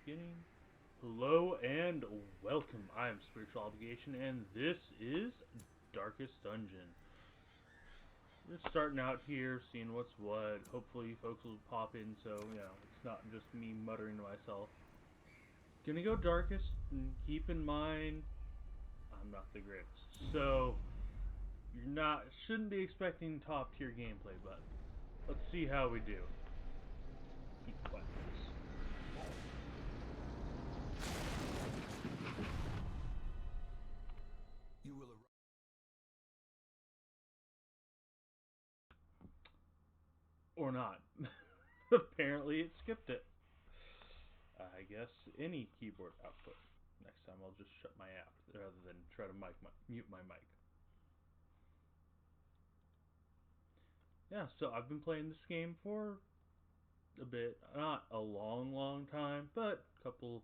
beginning. Hello and welcome. I am Spiritual Obligation, and this is Darkest Dungeon. We're starting out here, seeing what's what. Hopefully, folks will pop in, so it's not just me muttering to myself. Gonna go Darkest, and keep in mind, I'm not the greatest, so shouldn't be expecting top tier gameplay, but let's see how we do. Keep quiet. You will arrive. Or not. Apparently it skipped it. I guess any keyboard output. Next time I'll just shut my app rather than try to mute my mic. Yeah, so I've been playing this game for a bit. Not a long time, but a couple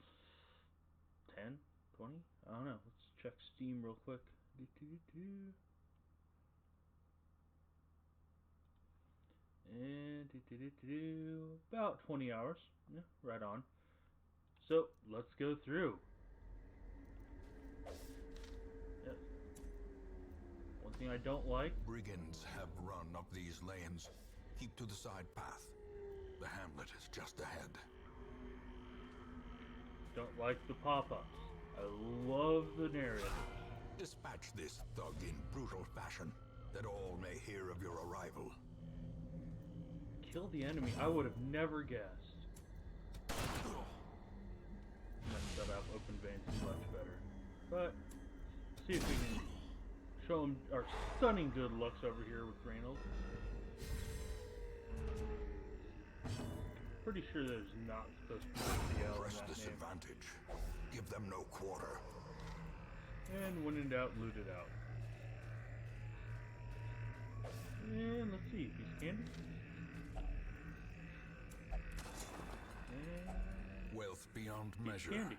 10, 20? I don't know. Let's check Steam real quick. And about 20 hours. Yeah, right on. So let's go through. Yep. One thing I don't like. Brigands have run up these lanes. Keep to the side path. The hamlet is just ahead. Don't like the pop-ups. I love the narrative. Dispatch this thug in brutal fashion, that all may hear of your arrival. Kill the enemy. I would have never guessed. Messed that up. Open veins is much better. But see if we can show him our stunning good looks over here with Reynolds. Pretty sure there's not supposed to be a CL Press in that this name. advantage. Give them no quarter. And when in doubt, loot it out. And let's see, piece of candy. And Wealth beyond measure. candy.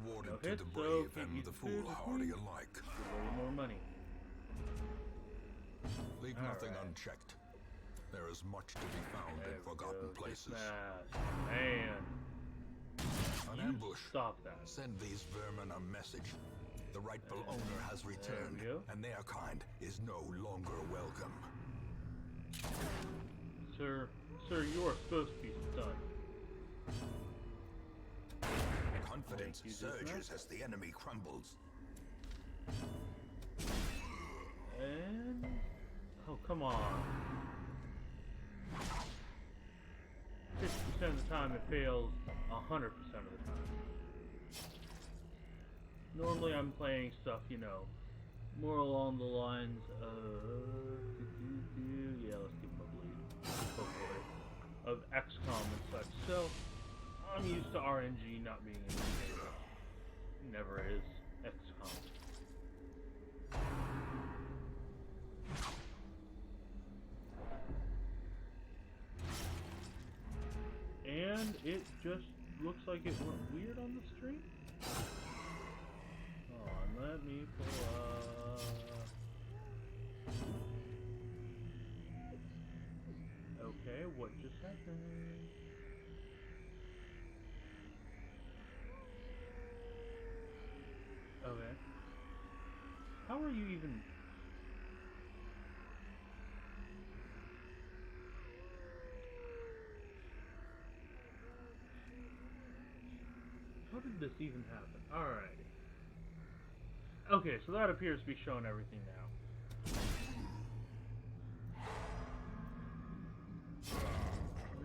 Awarded No to hits, the so brave can't and use the food or foolhardy food. alike. Get a little more money. Leave All nothing right. unchecked. There is much to be found There in we forgotten go. places. Man, An you ambush. stop that. Send these vermin a message. The rightful owner has returned, we go. and their kind is no longer welcome. Sir, you are supposed to be stunned. Confidence Thank you, surges Disney. as the enemy crumbles. And oh, come on. 50% of the time it fails 100% of the time. Normally I'm playing stuff, more along the lines of yeah, let's give him a bleed. Hopefully. Of XCOM and such. So I'm used to RNG not being in the game. Never is XCOM. And it just looks like it went weird on the stream. Hold on, let me pull up. Okay, what just happened? Okay. How are you even... How did this even happen? Alrighty. Okay, so that appears to be showing everything now.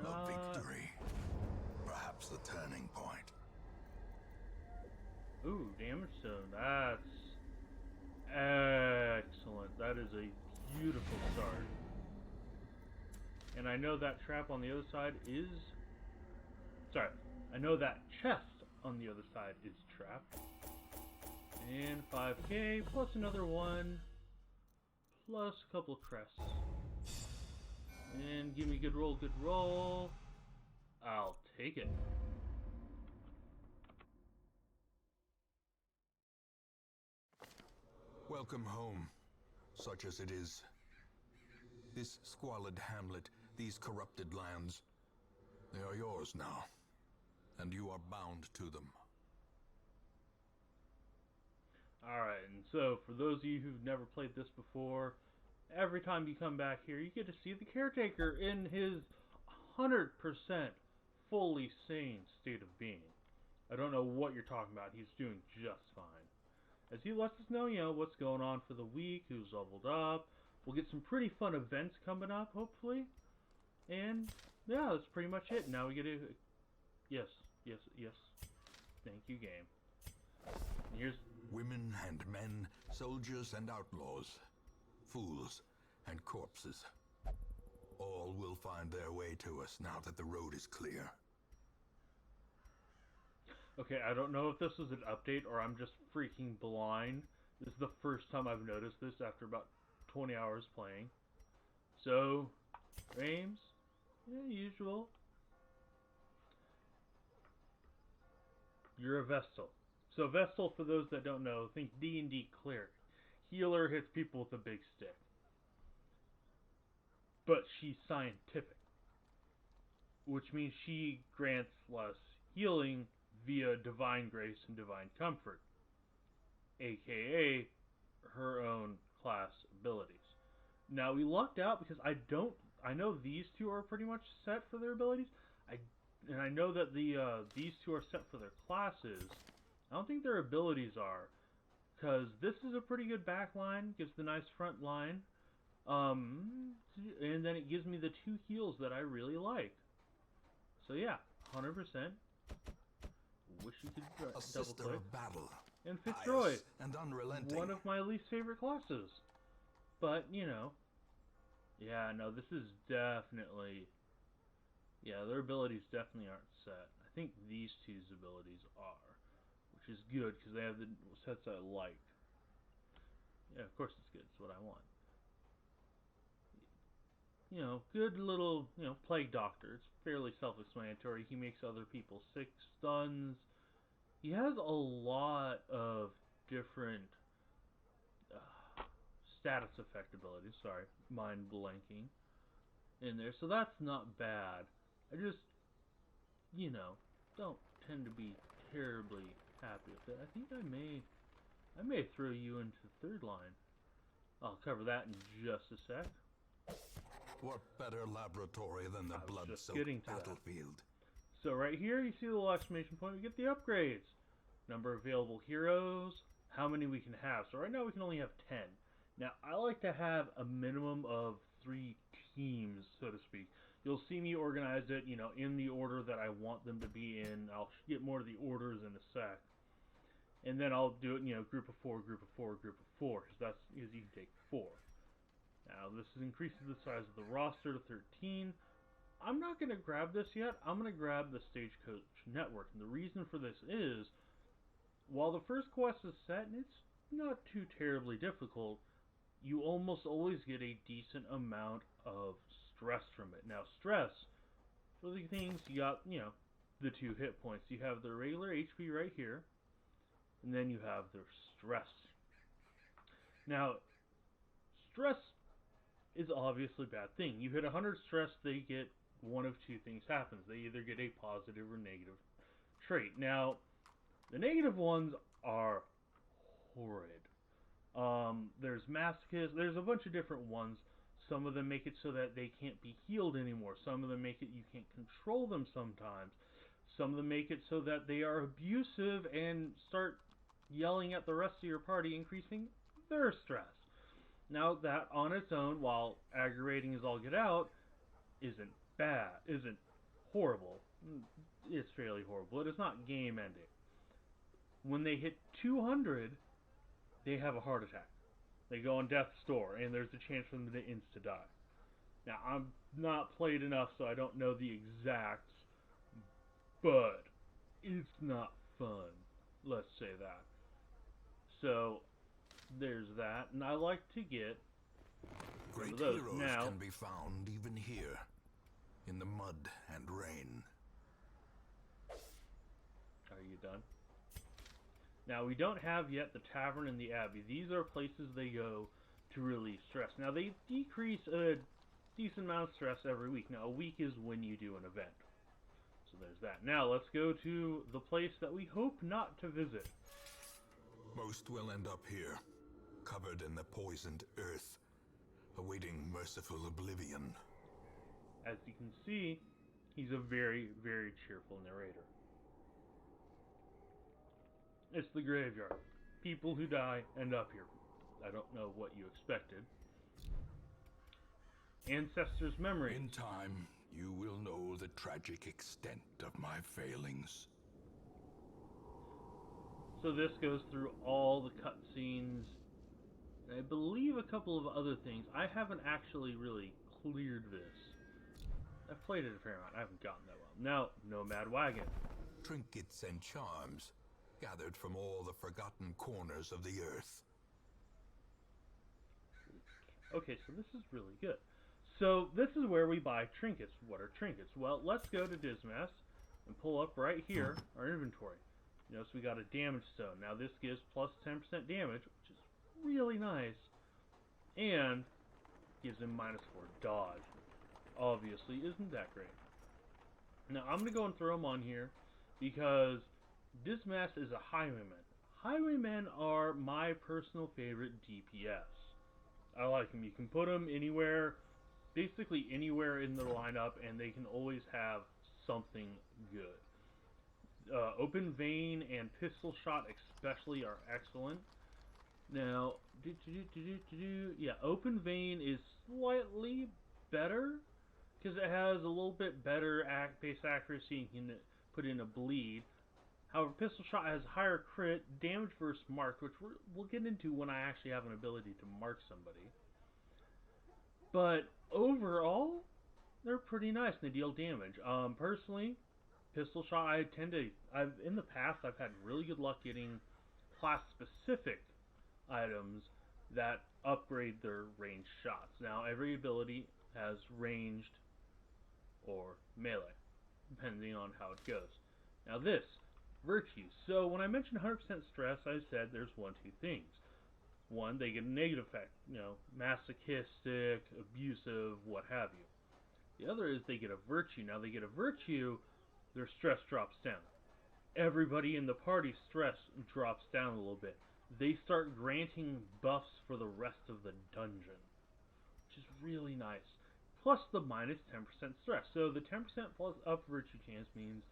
A victory. Perhaps the turning point. Ooh, damage zone. That's excellent. That is a beautiful start. And I know that trap on the other side is... Sorry. I know that chest on the other side is trapped. And 5k, plus another one. Plus a couple of crests. And give me good roll, good roll. I'll take it. Welcome home, such as it is. This squalid hamlet, these corrupted lands, they are yours now. and you are bound to them. Alright, and so for those of you who've never played this before, every time you come back here, you get to see the caretaker in his 100% fully sane state of being. I don't know what you're talking about. He's doing just fine. As he lets us know, what's going on for the week, who's leveled up. We'll get some pretty fun events coming up, hopefully. And, yeah, that's pretty much it. Now we get to... Yes. Thank you, game. And here's... Women and men, soldiers and outlaws, fools and corpses. All will find their way to us now that the road is clear. Okay, I don't know if this is an update or I'm just freaking blind. This is the first time I've noticed this after about 20 hours playing. So, Rames, usual. You're a Vestal. So Vestal, for those that don't know, think D&D cleric. Healer hits people with a big stick. But she's scientific. Which means she grants less healing via divine grace and divine comfort. AKA her own class abilities. Now we lucked out because I know these two are pretty much set for their abilities. I know that these two are set for their classes. I don't think their abilities are, because this is a pretty good back line, gives the nice front line, and then it gives me the 2 heals that I really like. So yeah, 100%. Wish you could double sister click. Of battle, And Fitzroy, and unrelenting. one of my least favorite classes. But, yeah, no, this is definitely, their abilities definitely aren't set. I think these two's abilities are, which is good, because they have the sets I like. Yeah, of course it's good, it's what I want. Good little, Plague Doctor. It's fairly self-explanatory. He makes other people sick, stuns. He has a lot of different status effect abilities. Sorry, mind blanking in there. So that's not bad. I just, don't tend to be terribly happy with it. I think I may throw you into third line. I'll cover that in just a sec. What better laboratory than the blood-soaked battlefield? So right here, you see the little exclamation point. We get the upgrades. Number of available heroes. How many we can have. So right now we can only have 10. Now, I like to have a minimum of 3 teams, so to speak. You'll see me organize it, in the order that I want them to be in. I'll get more of the orders in a sec. And then I'll do it, group of 4, group of 4, group of 4. Because you can take 4. Now, this increases the size of the roster to 13. I'm not going to grab this yet. I'm going to grab the Stagecoach Network. And the reason for this is, while the first quest is set, and it's not too terribly difficult, you almost always get a decent amount of stress from it. Now, stress, for the things, you got, the 2 hit points. You have the regular HP right here, and then you have the stress. Now, stress is obviously a bad thing. You hit 100 stress, they get one of 2 things happens. They either get a positive or negative trait. Now, the negative ones are horrid. There's masochist. There's a bunch of different ones. Some of them make it so that they can't be healed anymore. Some of them make it you can't control them sometimes. Some of them make it so that they are abusive and start yelling at the rest of your party, increasing their stress. Now, that on its own, while aggravating as all get out, isn't bad, isn't horrible. It's fairly horrible. It is not game-ending. When they hit 200, they have a heart attack. They go on death's door, and there's a chance for them to insta-die. Now, I'm not played enough, so I don't know the exacts, but it's not fun. Let's say that. So, there's that, and I like to get great those. heroes Now, can be found even here, in the mud and rain. Are you done? Now, we don't have yet the Tavern and the Abbey. These are places they go to relieve stress. Now, they decrease a decent amount of stress every week. Now, a week is when you do an event. So there's that. Now let's go to the place that we hope not to visit. Most will end up here, covered in the poisoned earth, awaiting merciful oblivion. As you can see, he's a very, very cheerful narrator. It's the graveyard. People who die end up here. I don't know what you expected. Ancestors' memories. In time, you will know the tragic extent of my failings. So this goes through all the cutscenes. I believe a couple of other things. I haven't actually really cleared this. I've played it a fair amount. I haven't gotten that well. Now, Nomad Wagon. Trinkets and charms, gathered from all the forgotten corners of the earth. Okay, so this is really good. So this is where we buy trinkets. What are trinkets? Well, let's go to Dismas and pull up right here our inventory. Notice we got a damage stone. Now this gives plus 10% damage, which is really nice, and gives him minus 4 dodge. Obviously, isn't that great? Now I'm going to go and throw him on here because Dismas is a highwayman. Highwaymen are my personal favorite DPS. I like them. You can put them anywhere, basically anywhere in the lineup, and they can always have something good. Open Vein and Pistol Shot especially are excellent. Now, yeah, Open Vein is slightly better because it has a little bit better base accuracy and can put in a bleed. However, Pistol Shot has higher crit, damage versus mark, which we'll get into when I actually have an ability to mark somebody. But overall, they're pretty nice and they deal damage. Personally, Pistol Shot, in the past, I've had really good luck getting class-specific items that upgrade their ranged shots. Now, every ability has ranged or melee, depending on how it goes. Now this, virtues. So when I mentioned 100% stress, I said there's two things. One, they get a negative effect, masochistic, abusive, what have you. The other is they get a virtue. Now they get a virtue, their stress drops down. Everybody in the party's stress drops down a little bit. They start granting buffs for the rest of the dungeon, which is really nice. Plus the minus 10% stress. So the 10% plus up virtue chance means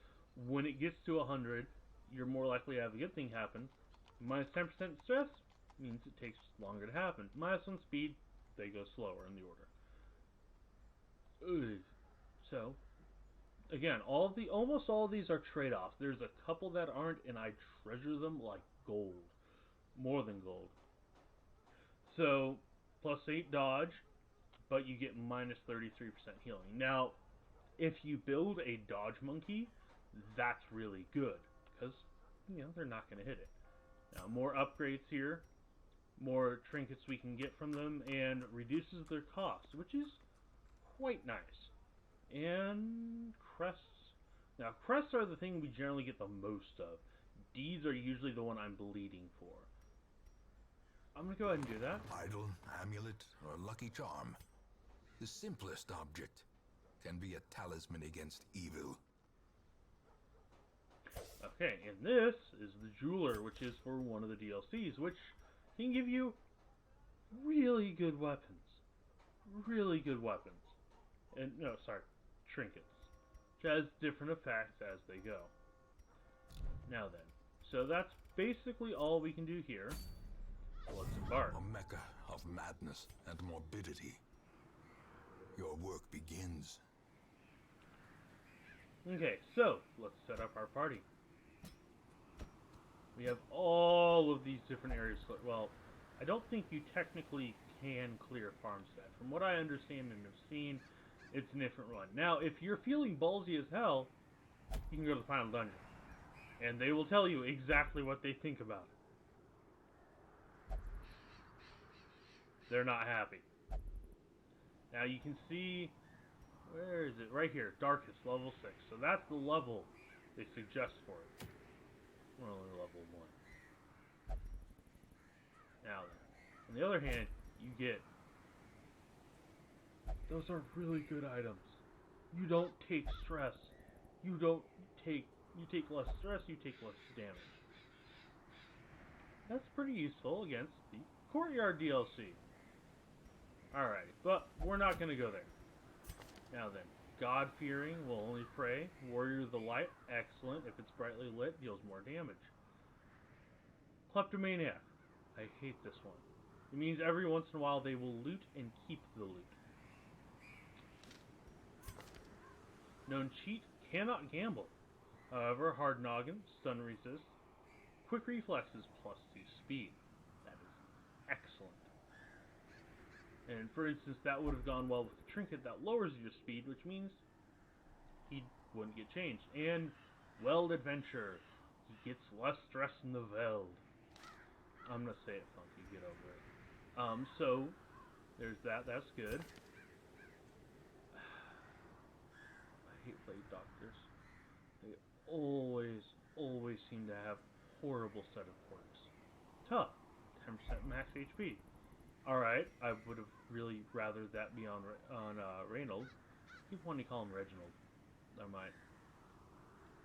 when it gets to 100, you're more likely to have a good thing happen. Minus 10% stress means it takes longer to happen. Minus 1 speed, they go slower in the order. Ugh. So, again, almost all of these are trade-offs. There's a couple that aren't, and I treasure them like gold. More than gold. So, plus 8 dodge, but you get minus 33% healing. Now, if you build a dodge monkey, that's really good, because, they're not going to hit it. Now, more upgrades here, more trinkets we can get from them, and reduces their cost, which is quite nice. And crests. Now, crests are the thing we generally get the most of. Deeds are usually the one I'm bleeding for. I'm going to go ahead and do that. Idol, amulet, or lucky charm. The simplest object can be a talisman against evil. Okay, and this is the Jeweler, which is for one of the DLCs, which can give you really good weapons. Really good weapons. And, trinkets. Which has different effects as they go. Now then, so that's basically all we can do here. Let's embark. A mecca of madness and morbidity. Your work begins. Okay, so let's set up our party. We have all of these different areas. Well, I don't think you technically can clear Farmstead. From what I understand and have seen, it's a different run. Now, if you're feeling ballsy as hell, you can go to the final dungeon. And they will tell you exactly what they think about it. They're not happy. Now you can see, where is it? Right here, Darkest, level 6. So that's the level they suggest for it. We're only level 1. Now then, on the other hand, you get, those are really good items. You don't take stress. you take less stress, you take less damage. That's pretty useful against the Courtyard DLC. Alright, but we're not going to go there. Now then, God-fearing will only pray. Warrior of the Light, excellent. If it's brightly lit, deals more damage. Kleptomaniac, I hate this one. It means every once in a while they will loot and keep the loot. Known cheat, cannot gamble. However, hard noggin, stun resist, quick reflexes plus 2 speed. That is excellent. And for instance, that would have gone well with the trinket that lowers your speed, which means he wouldn't get changed. And Weld Adventure, he gets less stress in the Veld. I'm gonna say it funky, get over it. So there's that. That's good. I hate blade doctors. They always seem to have horrible set of quirks. Tough, 10% max HP. Alright, I would have really rather that be on Reynold. I keep wanting to call him Reginald. I might.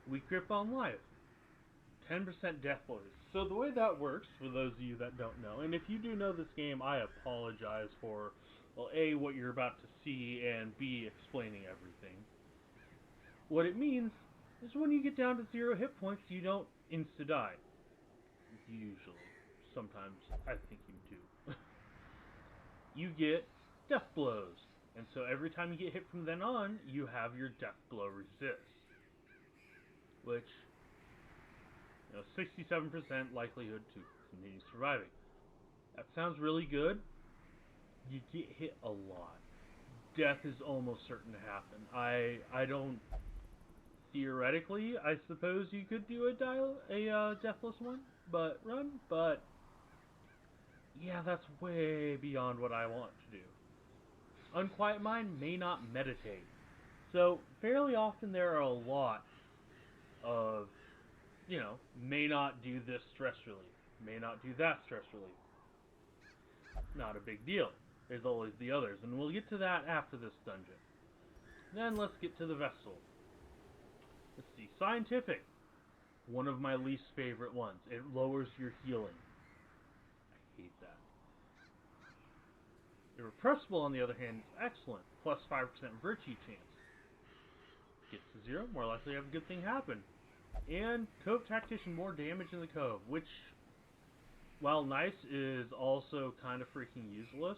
Weak grip on life. 10% death blows. So the way that works, for those of you that don't know, and if you do know this game, I apologize for, well, A, what you're about to see, and B, explaining everything. What it means is when you get down to 0 hit points, you don't insta-die. Usually. Sometimes I think you do. You get death blows. And so every time you get hit from then on, you have your death blow resist. Which, 67% likelihood to continue surviving. That sounds really good. You get hit a lot. Death is almost certain to happen. I don't... Theoretically, I suppose you could do a deathless one, but yeah, that's way beyond what I want to do. Unquiet Mind may not meditate. So, fairly often there are a lot of, may not do this stress relief, may not do that stress relief. Not a big deal. There's always the others, and we'll get to that after this dungeon. Then let's get to the Vestal. Let's see, Scientific. One of my least favorite ones. It lowers your healing. I hate that. Irrepressible, on the other hand, is excellent. Plus 5% virtue chance. Gets to 0, more likely to have a good thing happen. And Cove Tactician, more damage in the Cove, which, while nice, is also kind of freaking useless.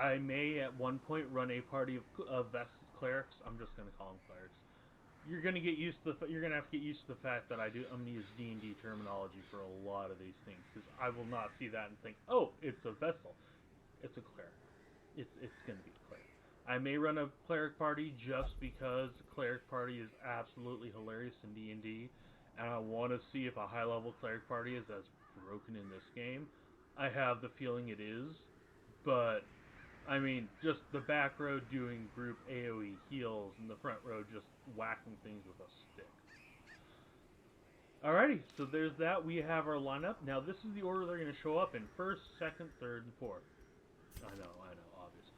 I may at one point run a party of clerics. I'm just gonna call them clerics. You're gonna have to get used to the fact that I'm gonna use D&D terminology for a lot of these things, because I will not see that and think, oh, it's a vessel. It's a cleric. It's gonna be a cleric. I may run a cleric party just because cleric party is absolutely hilarious in D&D, and I want to see if a high-level cleric party is as broken in this game. I have the feeling it is, but I mean, just the back row doing group AoE heals and the front row just whacking things with a stick. Alrighty, so there's that. We have our lineup. Now, this is the order they're going to show up in. First, second, third, and fourth. I know, obvious.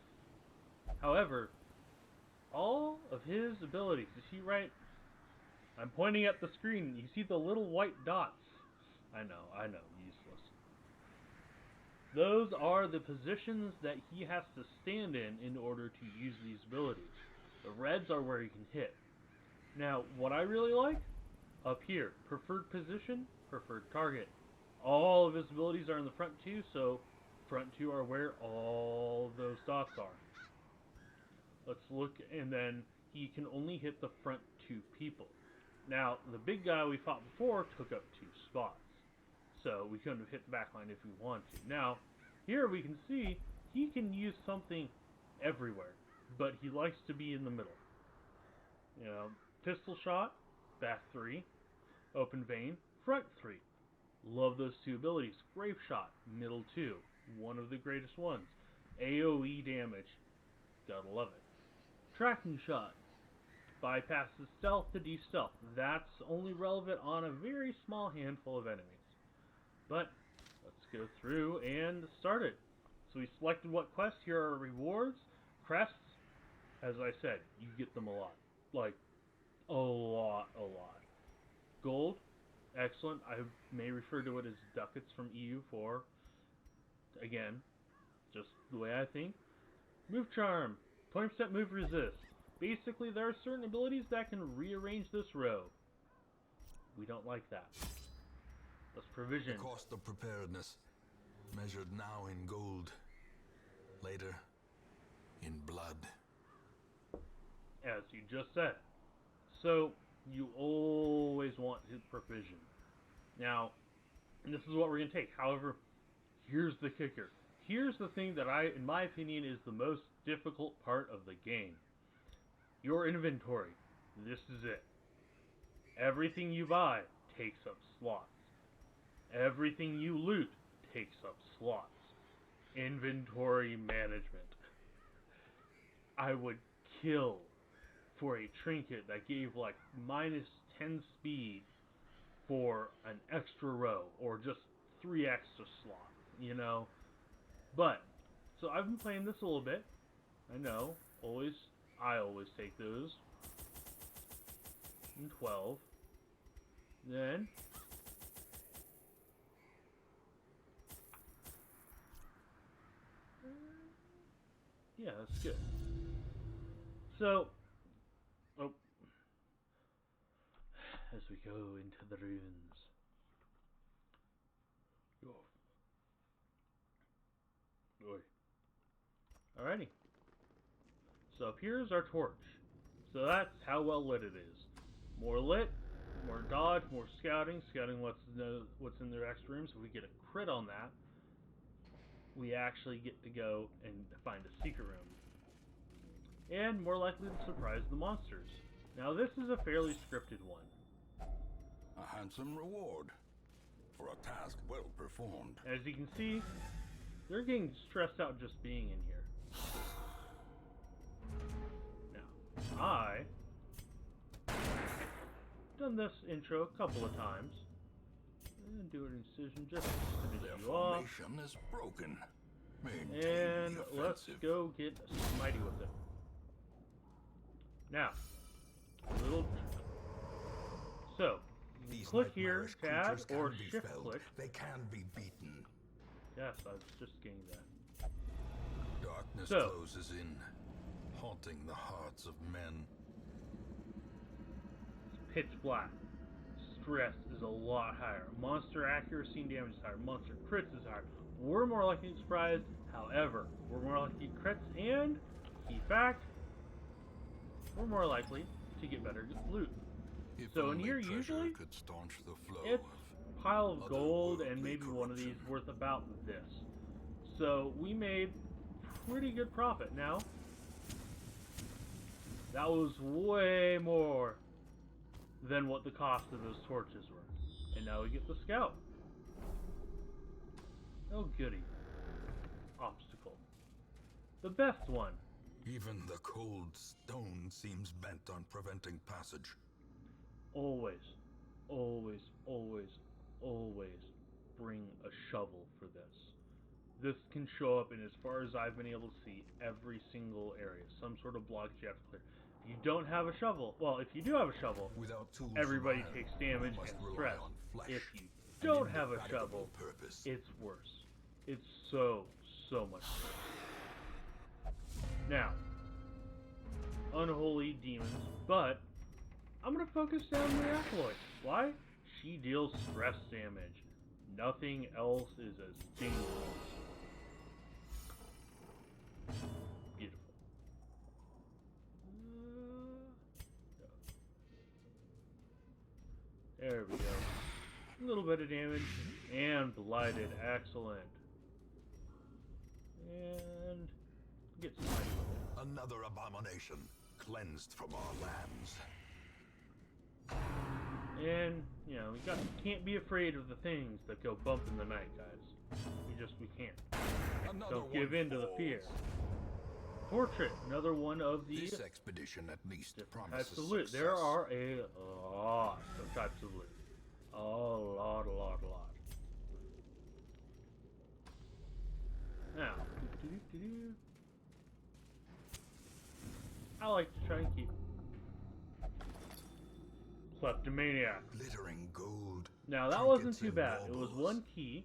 However, all of his abilities, you see right? I'm pointing at the screen. You see the little white dots. I know, useless. Those are the positions that he has to stand in order to use these abilities. The reds are where he can hit. Now, what I really like, up here, preferred position, preferred target. All of his abilities are in the front two, so front two are where all of those dots are. Let's look, and then he can only hit the front two people. Now, the big guy we fought before took up 2 spots, so we couldn't have hit the back line if we wanted to. Now, here we can see he can use something everywhere, but he likes to be in the middle. Pistol shot, back 3, open vein, front 3. Love those 2 abilities. Grape shot, middle 2, one of the greatest ones. AoE damage, gotta love it. Tracking shot, bypasses stealth to de-stealth. That's only relevant on a very small handful of enemies. But let's go through and start it. So we selected what quests. Here are rewards. Crests, as I said, you get them a lot. like a lot. Gold, excellent. I may refer to it as ducats from EU4. Again, just the way I think. Move charm, 20% move resist. Basically, there are certain abilities that can rearrange this row. We don't like that. Let's provision. The cost of preparedness, measured now in gold, later in blood. As you just said. So, you always want his provision. Now, this is what we're going to take. However, here's the kicker. Here's the thing that in my opinion, is the most difficult part of the game. Your inventory. This is it. Everything you buy takes up slots. Everything you loot takes up slots. Inventory management. I would kill for a trinket that gave like -10 speed for an extra row or just 3 extra slots, you know? But, so I've been playing this a little bit. I know, I always take those. And 12. Then, yeah, that's good. So, as we go into the ruins. Alrighty. So up here is our torch. So that's how well lit it is. More lit, more dodge, more scouting. Scouting what's in the next room. So if we get a crit on that, we actually get to go and find a secret room. And more likely to surprise the monsters. Now this is a fairly scripted one. A handsome reward for a task well performed. As you can see, they're getting stressed out just being in here. Now, done this intro a couple of times. And do an incision just to finish you off. Formation is broken. And let's go get Smitey with it. Now, so, click here, tab, or shift click. They can be beaten. Yes, I was just getting that. Darkness So, closes in, haunting the hearts of men. it's pitch black. Stress is a lot higher. Monster accuracy and damage is higher. Monster crits is higher. We're more likely to get surprised. However, we're more likely to get crits, and, key fact, we're more likely to get better loot. If So in only here, treasure usually, could staunch the flow it's a pile of gold and otherworldly maybe one of these corruption. worth about this. So we made pretty good profit. Now, that was way more than what the cost of those torches were. And now we get the scout. Oh goody. Obstacle. The best one. Even the cold stone seems bent on preventing passage. Always, always, always, always bring a shovel for this. This can show up in, as far as I've been able to see, every single area. Some sort of block you have to clear. If you don't have a shovel, well, if you do have a shovel, Without tools everybody of iron, takes damage we must and rely stress. on flesh, If you an don't have a indefatigable shovel, purpose. it's worse. It's so much worse. Now, unholy demons, but I'm going to focus down the Alkaloid. Why? She deals stress damage. Nothing else is as dangerous. Beautiful. There we go. A little bit of damage. And blighted. Excellent. And get some money with it. Another abomination cleansed from our lands. And, you know, can't be afraid of the things that go bump in the night, guys. We can't. Another Don't give one in to the falls. fear. Portrait, another one of the This expedition at least different promises types of loot. success. There are a lot of types of loot. A lot. Now, I like to try and keep Kleptomaniac. Glittering gold. Now that wasn't trinkets too and bad. It was baubles, one key,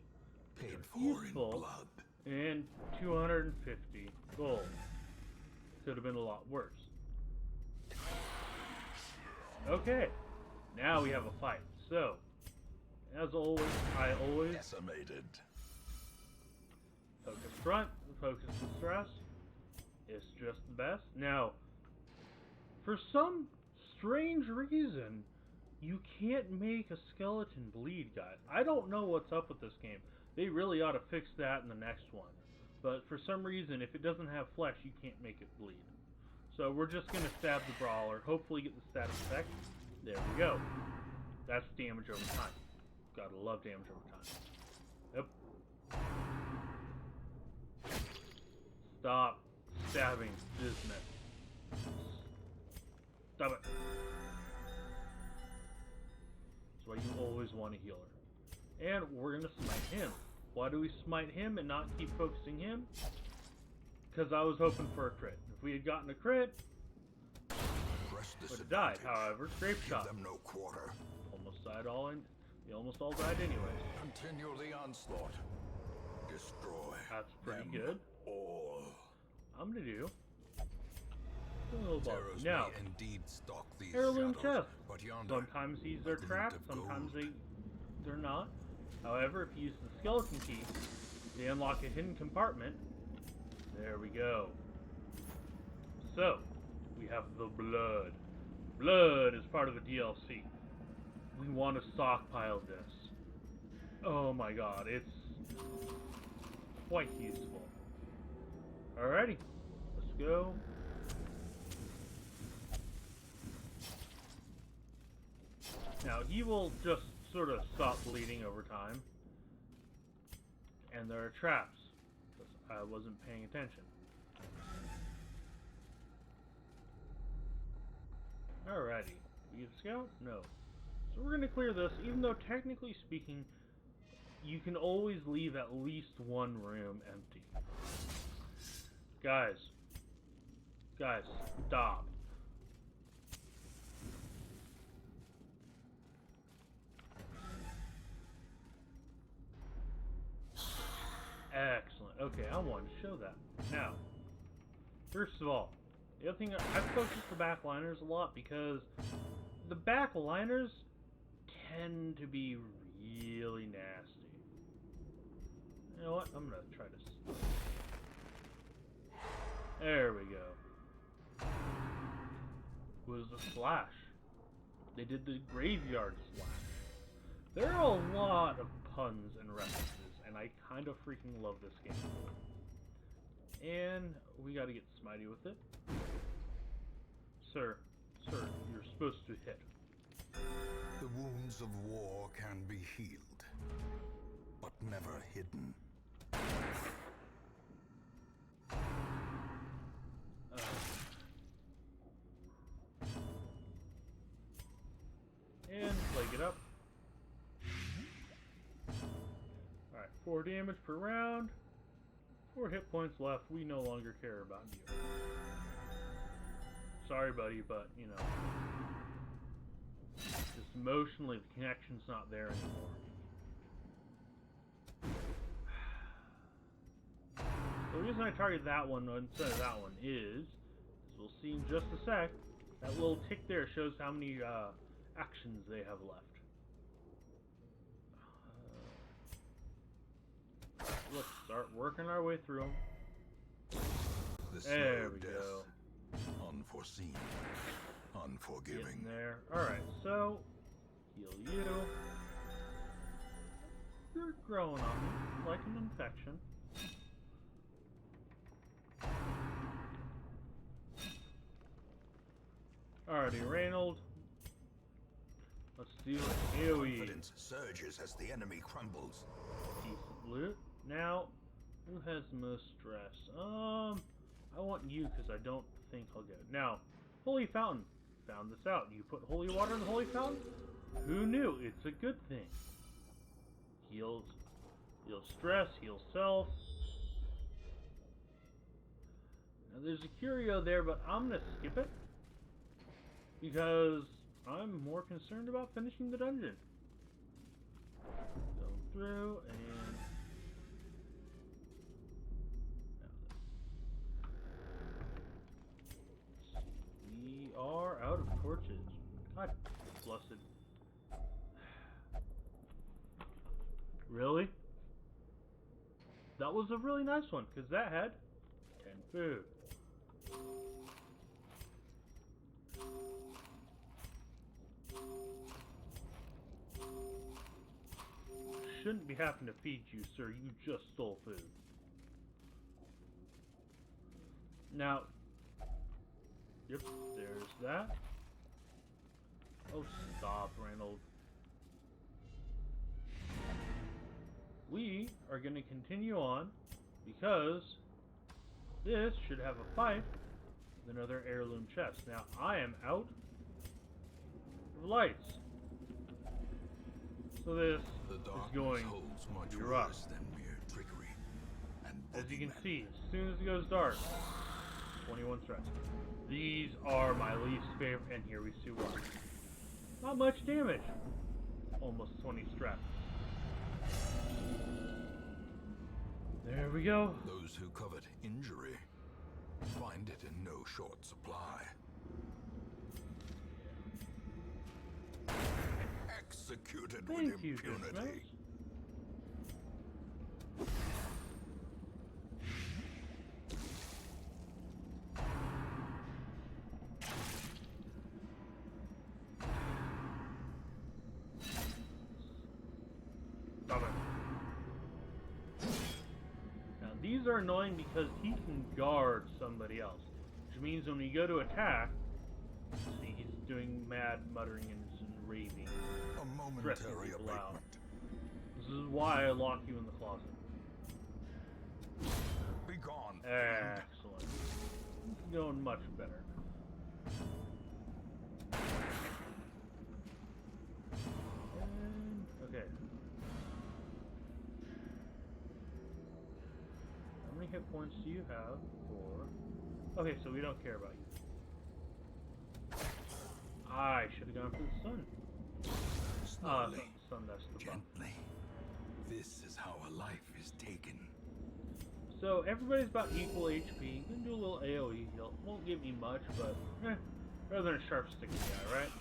paid for useful, in blood. and 250 gold. Could have been a lot worse. Okay, now we have a fight. So, as always, I always Decimated. focus front, focus distress. It's just the best. Now, for some strange reason, you can't make a skeleton bleed, guys. I don't know what's up with this game. They really ought to fix that in the next one. But for some reason, if it doesn't have flesh, you can't make it bleed. So we're just going to stab the brawler, hopefully get the status effect. There we go. That's damage over time. Gotta love damage over time. Yep. Stop stabbing Dismet. Stop it. That's why you always want a healer. And we're going to smite him. Why do we smite him and not keep focusing him? Because I was hoping for a crit. If we had gotten a crit, would have died. However, scrape shot. Give them no quarter. Almost died all in. They almost all died anyways. Continue the onslaught. Destroy. That's pretty them good. all. I'm gonna do a little ball. Terrors Now, may indeed stalk these heirloom shadows, chest. but yonder, Sometimes these are glint trapped. of Sometimes gold. they're not. However, if you use the skeleton key, they unlock a hidden compartment. There we go. So, we have the blood. Blood is part of the DLC. We want to stockpile this. Oh my god, it's quite useful. Alrighty, let's go. Now, he will just sort of stop bleeding over time. And there are traps. I wasn't paying attention. Alrighty. We get a scout? No. So we're going to clear this, even though technically speaking, you can always leave at least one room empty. Guys. Guys, stop. Excellent. Okay, I wanted to show that. Now, first of all, the other thing, I've focused the backliners a lot because the backliners tend to be really nasty. You know what? I'm going to try this. There we go. Was the slash. They did the graveyard slash. There are a lot of puns and references, and I kind of freaking love this game. And we gotta get smitey with it. Sir, you're supposed to hit. The wounds of war can be healed, but never hidden. And plague it up. Alright, 4 damage per round. 4 hit points left. We no longer care about you. Sorry, buddy, but, you know. Just emotionally, the connection's not there anymore. The reason I target that one instead of that one is, as we'll see in just a sec, that little tick there shows how many actions they have left. Let's start working our way through them. The There slow we death, go. unforeseen, unforgiving. Getting there. Alright, so, heal you. You're growing on me, like an infection. Alrighty, Reynold. Let's do an AoE. Confidence surges as the enemy crumbles. Decent loot. Now, who has the most stress? I want you because I don't think I'll get it. Now, Holy Fountain. Found this out. You put holy water in the Holy Fountain? Who knew? It's a good thing. Heals stress, heals self. Now there's a curio there, but I'm gonna skip it. Because I'm more concerned about finishing the dungeon. Go through and... We are out of torches. God blessed. Really? That was a really nice one, because that had 10 food. Shouldn't be having to feed you, sir. You just stole food. Now, yep, there's that. Oh, stop, Reynold. We are going to continue on because this should have a fight with another heirloom chest. Now, I am out of lights. So this is going to be rough. As you can see, as soon as it goes dark, 21 stress. These are my least favorite, and here we see why. Not much damage. Almost 20 stress. There we go. Those who covet injury find it in no short supply. Executed with impunity. These are annoying because he can guard somebody else, which means when we go to attack, see, he's doing mad muttering and raving, a momentary abatement. This is why I lock you in the closet. Be gone. Excellent. It's going much better. And, okay. How many hit points do you have for... Okay, so we don't care about you. I should have gone for the sun. Slowly, sun, that's the problem. gently. This is how a life is taken. So everybody's about equal HP. You can do a little AoE heal. Won't give me much, but better than a sharp sticky guy, right?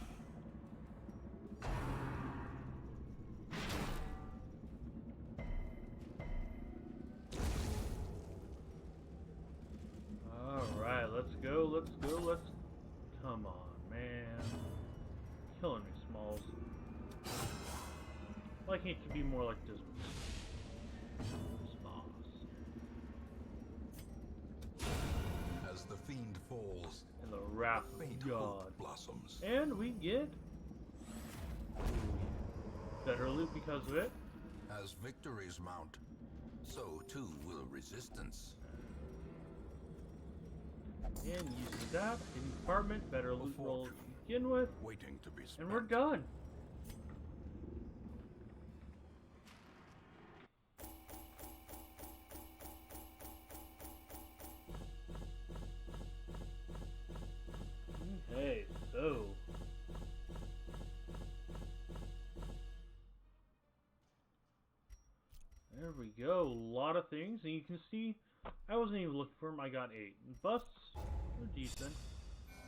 Alright, let's go, let's go, let's... Come on, man. Killing me, Smalls. Why can't you be more like this? Smalls. As the fiend falls, And the wrath faint of God hope blossoms. And we get better loot because of it. As victories mount, so too will resistance. And using that, hidden compartment, better loot roll to begin with, Waiting to be spent. and we're done. Okay, so there we go. A lot of things, and you can see I wasn't even looking for them. I got 8 busts. They're decent.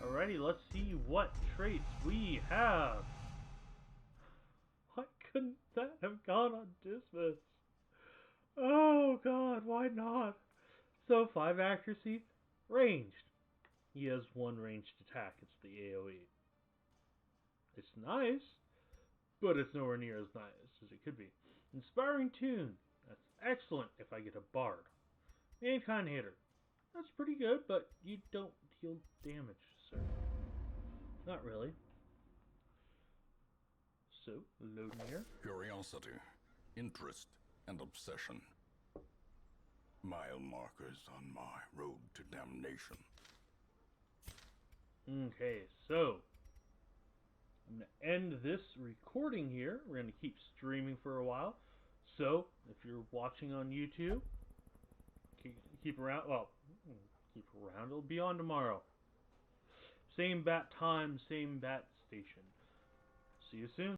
Alrighty, let's see what traits we have. Why couldn't that have gone on Dismas? Oh god, why not? So 5 accuracy, ranged. He has 1 ranged attack. It's the AoE. It's nice, but it's nowhere near as nice as it could be. Inspiring Tune. That's excellent if I get a Bard. Mankind Hater. That's pretty good, but you don't deal damage, sir. Not really. So, loading here. Curiosity, interest, and obsession. Mile markers on my road to damnation. Okay, so I'm going to end this recording here. We're going to keep streaming for a while. So, if you're watching on YouTube, keep around. Well, keep around. It'll be on tomorrow. Same bat time, same bat station. see you soon.